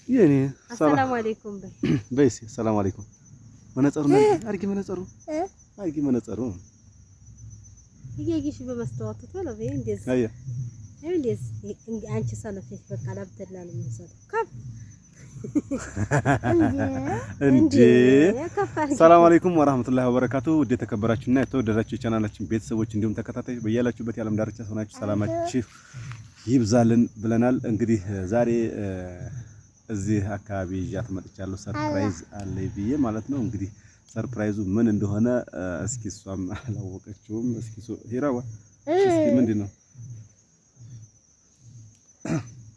የኔ ሰላም አለይኩም በይስ ሰላም አለይኩም መነጽሩን አርጊ መነጽሩ ይገይሽ በመስተዋቱ ተለው እንደዚህ አያ እንደዚህ አንቺ ሰነፈሽ በቃ ላብተላል የሚሰጥ ከፍ እንዴ ሰላም አለይኩም ወራህመቱላሂ ወበረካቱ ውድ የተከበራችሁና የተወደዳችሁ የቻናላችን ቤተሰቦች እንዲሁም ተከታታዮች በያላችሁበት የዓለም ዳርቻ ሆናችሁ ሰላማችሁ ይብዛልን ብለናል። እንግዲህ ዛሬ እዚህ አካባቢ ይያት መጥቻለሁ። ሰርፕራይዝ አለኝ ብዬ ማለት ነው። እንግዲህ ሰርፕራይዙ ምን እንደሆነ እስኪ እሷም አላወቀችውም። እስኪ ሂራዋ እስኪ ምንድነው?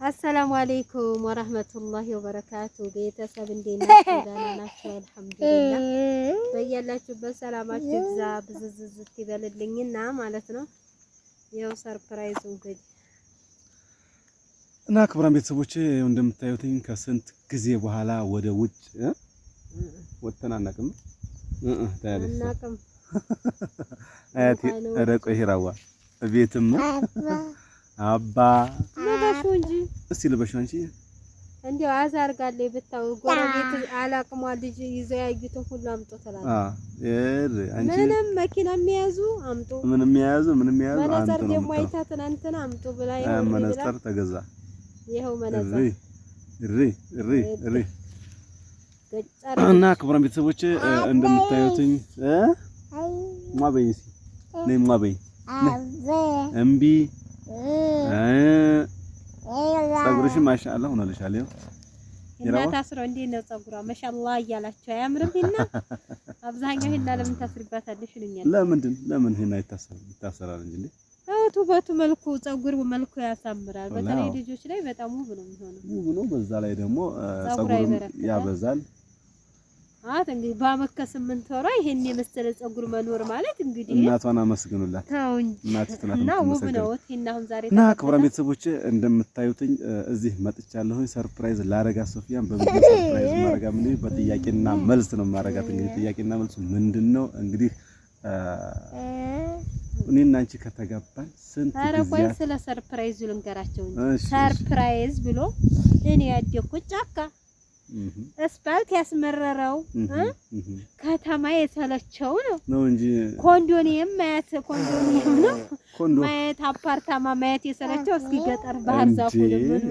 አሰላሙ አለይኩም ወራህመቱላሂ ወበረካቱ ቤተሰብ እንዴት ናችሁ? ደህና ናችሁ? አልሐምዱሊላህ በያላችሁበት ሰላማችሁ ይብዛ ብዝዝዝት ይበልልኝና ማለት ነው። ያው ሰርፕራይዙ እንግዲህ እና ክቡራን ቤተሰቦቼ እንደምታዩትኝ ከስንት ጊዜ በኋላ ወደ ውጭ ወጥተን አናውቅም ታያለሽ። አያቴ ረቆ ሂራዋ ቤትም አባ ለባሹ እንጂ እስቲ ለባሹ አንቺ እንዴው አዛርጋለይ ብታው ጎረቤት አላቅሟ ልጅ ይዘው ያዩትን ሁሉ አምጦ ተላለ። አንቺ ምንም መኪና የሚያዙ አምጦ ምንም የሚያዙ መነጽር ደግሞ አይታ ትናንትና አምጦ ብላ ይሄው መነጽር ተገዛ። ይሄው መነጽር እሪ እና ክቡራን ቤተሰቦቼ እንደምታዩትኝ ማበይሲ ነይ ማበይ እምቢ ፀጉርሽ ማሻአላ ሆነልሻል። እና ታስሮ እንዴ ነው ፀጉሯ ማሻአላ እያላችሁ አያምርም? እና አብዛኛው እና ለምን ታስሪባታለሽ ይሉኛል። ለምን ሄና ይታሰራል እንጂ ውበቱ መልኩ ፀጉር መልኩ ያሳምራል። በተለይ ልጆች ላይ በጣም ውብ ነው የሚሆነው። ውብ ነው። በዛ ላይ ደግሞ ፀጉር ያበዛል። እንግዲህ በአመት ከ8 ወራ ይሄን የመሰለ ፀጉር መኖር ማለት እንግዲህ እናቷን አመስግኑላት። እና ውብ ነው። እና አሁን ዛሬ እና ክቡራን ቤተሰቦቼ እንደምታዩትኝ እዚህ መጥቻለሁ። ሰርፕራይዝ ላረጋት ሶፊያን በቪዲዮ ሰርፕራይዝ ማረጋ ምን በጥያቄና መልስ ነው ማረጋት። እንግዲህ ጥያቄና መልሱ ምንድነው? እንግዲህ እኔና አንቺ ከተጋባን ስንት ጊዜ አረቆይ ስለ ሰርፕራይዙ ልንገራቸው እንጂ ሰርፕራይዝ ብሎ እኔ ያደኩት ጫካ አስፋልት ያስመረረው ከተማ የተለቸው ነው እንጂ ኮንዶኒየም ማየት አፓርታማ ማየት የሰለቸው እስኪ ገጠር ባህር ዛፉ ለምን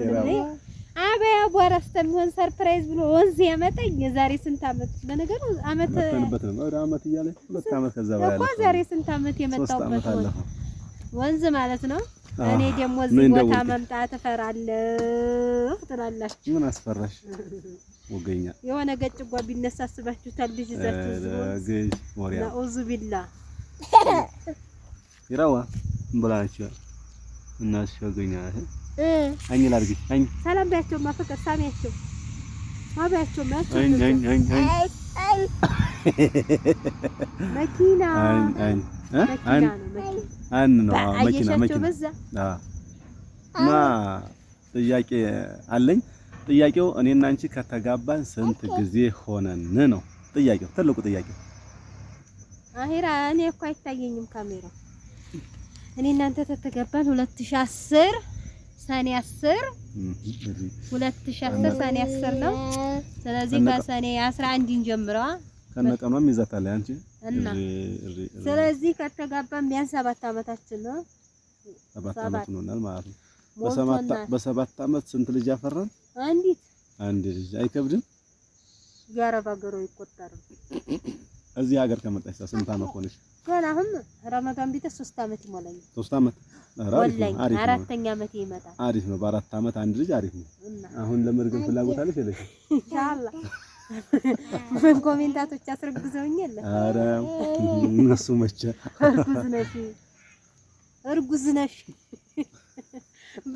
አበያ ቦራስተ የሚሆን ሰርፕራይዝ ብሎ ወንዝ ያመጣኝ የዛሬ ስንት አመት በነገሩ አመት አመት እያለ 2 አመት ከዛ በኋላ እኮ ዛሬ ስንት አመት የመጣውበት ወንዝ ማለት ነው። እኔ ደግሞ እዚህ ቦታ መምጣት እፈራለሁ ትላላችሁ። ምን አስፈራሽ? ወገኛ የሆነ ገጭጓ ቢነሳስባችሁታል ልጅ ይዛችሁ ገጭ ወሪያ ነኡዙ ቢላ ይራዋ እንብላችሁ እናስ ወገኛ አኝ ላርጊ አኝ ሰላም ባያቸው ማፈቀር ሳሚያቸው ማባያቸው ማያቸው መኪና እና ጥያቄ አለኝ። ጥያቄው እኔና አንቺ ከተጋባን ስንት ጊዜ ሆነን ነው? ጥያቄው ትልቁ ጥያቄው አሂራ እኔ እኮ አይታየኝም ካሜራው። እኔ እናንተ ተተጋባን 2010 ሰኔ 10 2010 ሰኔ 10 ነው። ስለዚህ ከሰኔ 11 እንጀምረዋ ከነቀኗም ይዛታል አንቺ እና ስለዚህ ከተጋባን ቢያንስ 7 አመታችን ነው። 7 አመት ነውናል ማለት ነው። በ7 አመት ስንት ልጅ አፈራን? አንድ ልጅ አይከብድም? ያረባ ገሮ ይቆጠራል። እዚህ ሀገር ከመጣሽ ስንት አመት ሆነሽ? ገና አሁን ረመዳን ቢተ 3 አመት ይሞላኛል። 3 አመት አሪፍ ነው። አራተኛ አመት ይመጣል። አሪፍ ነው። በ4 አመት አንድ ልጅ አሪፍ ነው። አሁን ለመርገም ፍላጎት አለሽ የለሽ? ኢንሻአላህ ምን ኮሜንታቶች አስረግዘውኛል። አረ እነሱ መቼ እርጉዝ ነሽ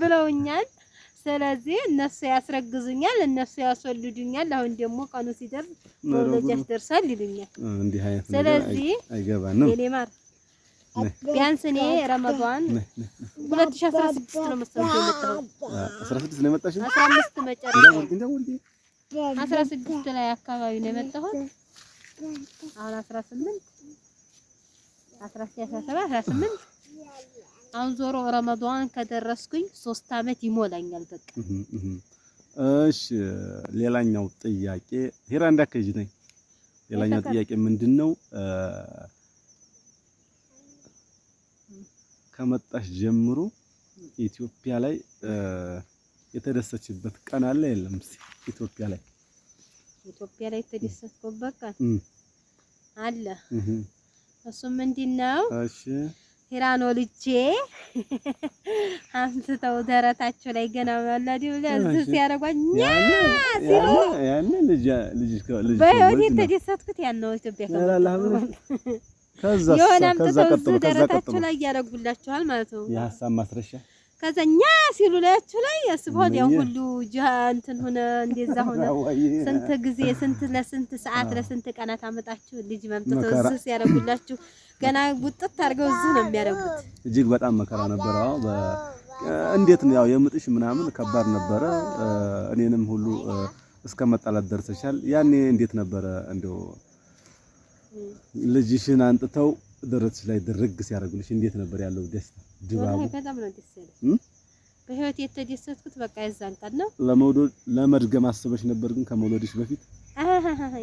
ብለውኛል። ስለዚህ እነሱ ያስረግዙኛል፣ እነሱ ያስወልዱኛል። አሁን ደግሞ ቀኑ ሲደርስ ወለጃሽ ደርሳል ይሉኛል። እንዲህ አይነት ነገር ስለዚህ አይገባንም። የኔ ማር ቢያንስ እኔ ረመዳን 2016 ነው መሰለኝ የመጣው። 16 ነው የመጣሽ? 15 መጨረሻ 16 ላይ አካባቢ ነው የመጣሁት። አሁን 18 18 አሁን ዞሮ ረመዳን ከደረስኩኝ 3 አመት ይሞላኛል። በቃ እሺ ሌላኛው ጥያቄ ሂራ እንዳከጂ ነኝ። ሌላኛው ጥያቄ ምንድነው? ከመጣሽ ጀምሮ ኢትዮጵያ ላይ የተደሰችበት ቀን አለ የለም? እስኪ ኢትዮጵያ ላይ የተደሰትኩበት ቀን አለ። እሱም ምንድነው? እሺ ሂራኖ ልጄ አንስተው ደረታቸው ላይ ገና ወላዲው ለዚህ ሲያረጓኝ ያን ልጅ በህይወት የተደሰትኩት ያን ነው። ኢትዮጵያ ከዛ ቀጥሎ ደረታቸው ላይ ያረጉላችኋል ማለት ነው። የሀሳብ ማስረሻ ከዛኛ ሲሉ ላያችሁ ላይ ያስበው ያው ሁሉ እንትን ሆነ እንደዛ ሆነ። ስንት ጊዜ ለስንት ሰዓት ለስንት ቀናት አመጣችሁ ልጅ መምጥተው እዚህ ሲያረጉላችሁ ገና ውጥት አድርገው እዚህ ነው የሚያረጉት። እጅግ በጣም መከራ ነበረ። እንዴት ነው ያው የምጥሽ ምናምን ከባድ ነበረ። እኔንም ሁሉ እስከመጣላት ደርሰሻል። ያኔ እንዴት ነበረ? እንደው ልጅሽን አንጥተው ደረትሽ ላይ ድርግ ሲያረጉልሽ እንዴት ነበር ያለው ደስታ ድባቡ? በጣም ነው ደስ ያለኝ። በህይወት የተደሰትኩት በቃ የዛን ቀን ነው። ለመድገም አስበሽ ነበር ግን ከመውለድሽ በፊት?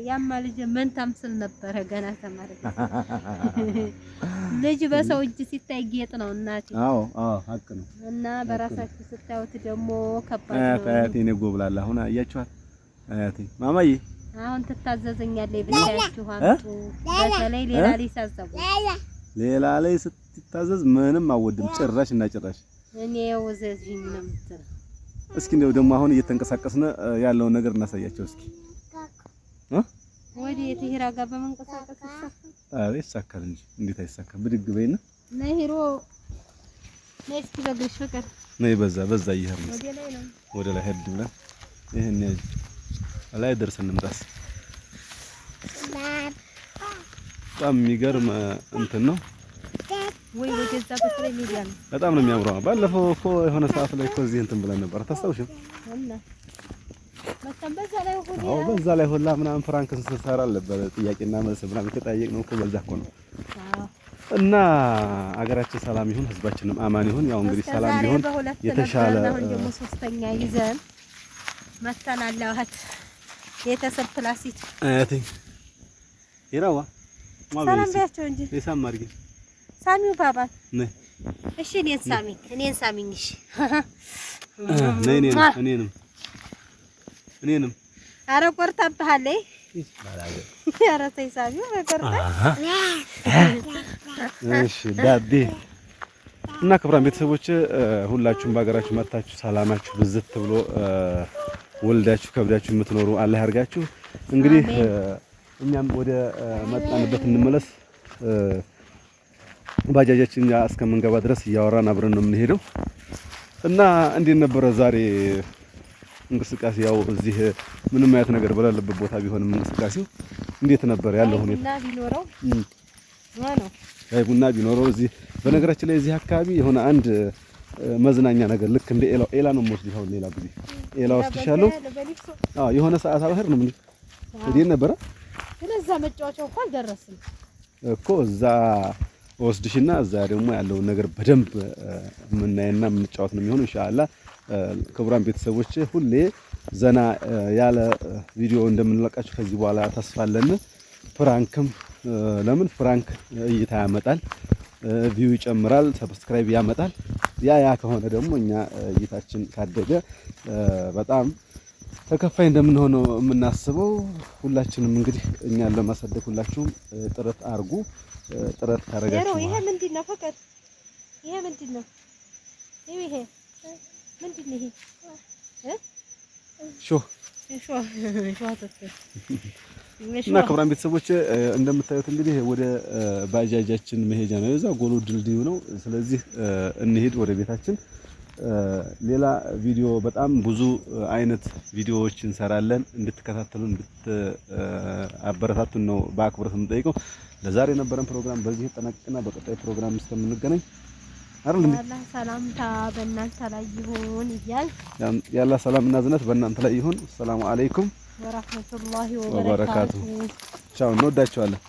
ያማ ልጅ መንታም ስል ነበረ ገና ተማረ። ልጅ በሰው እጅ ሲታይ ጌጥ ነው እናቴ። አዎ ሀቅ ነው። እና በራሳችሁ ስታዩት ደግሞ ከባድ ነው። አያቴ ነው ጎብላላ። አሁን አያችኋት አያቴ ማማዬ አሁን ትታዘዘኛለች ብቻችሁ አምጡ። በተለይ ሌላ ላይ ሳዘቡ ሌላ ላይ ስትታዘዝ ምንም አወድም ጭራሽ እና ጭራሽ እኔ ወዘዝኝ ምንም ትር። እስኪ እንደው ደግሞ አሁን እየተንቀሳቀስነ ያለውን ነገር እናሳያቸው እስኪ። ወዲ የትሂራ ጋር በመንቀሳቀስ ይሳካል? ይሳካል እንጂ እንዴት አይሳካም? ብድግ በይና ነይ ሂሮ ነይ እስኪ በግሽ ፍቅር ነይ። በዛ ይሄር ነው ወደ ላይ ሄድ ብለን ይሄን ላይ ደርሰን እንምጣስ። በጣም የሚገርም እንትን ነው ወይ ወደዛ በተለይ ሚዲያ ነው። በጣም ነው የሚያምረው። ባለፈው እኮ የሆነ ሰዓት ላይ እኮ እዚህ እንትን ብለን ነበር አታስታውሽም? በዛ ላይ ሁላ ምናምን ፍራንክን ስንሰራ ነበር። ጥያቄና መልስ ምናምን የተጠያየቅነው እኮ በዛ እኮ ነው። እና አገራችን ሰላም ይሁን፣ ህዝባችንም አማን ይሁን። ያው እንግዲህ ሰላም ቢሆን የተሻለ ደግሞ ሶስተኛ ይዘን መተናል። አዋት ቤተሰብ ፕላሲት አያቴ ይራዋ ሰላም ቢያቸው እንጂ የሳም አድርጊ ሳሚው ባባ ነይ። እሺ እኔን ሳሚኝ። እሺ ነይ እኔንም ኧረ ቆርጣብሃለች። ኧረ ተይ ሳሚው በቆርጣ እሺ ዳዴ እና ክቡራን ቤተሰቦች ሁላችሁም በሀገራችሁ መጣችሁ ሰላማችሁ ብዝት ብሎ ወልዳችሁ ከብዳችሁ የምትኖሩ አላህ ያርጋችሁ። እንግዲህ እኛም ወደ መጣንበት እንመለስ። ባጃጃችን እስከምንገባ ድረስ እያወራን አብረን ነው የምንሄደው። እና እንዴት ነበረ ዛሬ እንቅስቃሴ? ያው እዚህ ምንም አይነት ነገር በሌለበት ቦታ ቢሆንም እንቅስቃሴው እንዴት ነበር ያለው ሁኔታ? ቡና ቢኖረው እዚህ በነገራችን ላይ እዚህ አካባቢ የሆነ አንድ መዝናኛ ነገር ልክ እንደ ኤላ ነው የምወስድ። ይሁን ሌላ ጊዜ ኤላ ወስድሻለሁ። የሆነ ሰዓት አባህር ነው ምን እንዴት ነበረ? ስለዛ መጫወቻው እንኳን ደረስን እኮ እዛ ወስድሽና እዛ ደግሞ ያለውን ነገር በደንብ የምናየና የምንጫወት ነው የሚሆነው ኢንሻአላህ። ክቡራን ቤተሰቦች ሁሌ ዘና ያለ ቪዲዮ እንደምንለቃችሁ ከዚህ በኋላ ተስፋ አለን። ፍራንክም ለምን ፍራንክ እይታ ያመጣል፣ ቪው ይጨምራል፣ ሰብስክራይብ ያመጣል። ያ ከሆነ ደግሞ እኛ እይታችን ካደገ በጣም ተከፋይ እንደምንሆነው የምናስበው። ሁላችንም እንግዲህ እኛን ለማሳደግ ሁላችሁም ጥረት አርጉ። ጥረት ታረጋችሁ። ይሄ ምንድነው ፈቀድ? ይሄ ምንድነው? ይሄ ምንድነው? ይሄ እና ክቡራን ቤተሰቦች እንደምታዩት እንግዲህ ወደ ባጃጃችን መሄጃ ነው። እዛ ጎሎ ድልድዩ ነው። ስለዚህ እንሂድ ወደ ቤታችን። ሌላ ቪዲዮ በጣም ብዙ አይነት ቪዲዮዎች እንሰራለን። እንድትከታተሉ እንድትአበረታቱን ነው በአክብሮት የምንጠይቀው። ለዛሬ የነበረን ፕሮግራም በዚህ ተጠናቀቀና በቀጣይ ፕሮግራም እስከምንገናኝ አይደል እንዴ ያላህ ሰላምታ በእናንተ ላይ ይሁን ይያል። ያላህ ሰላምና ዝነት በእናንተ ላይ ይሁን። ሰላም አለይኩም ወራህመቱላሂ ወበረካቱ። ቻው፣ እንወዳችኋለን።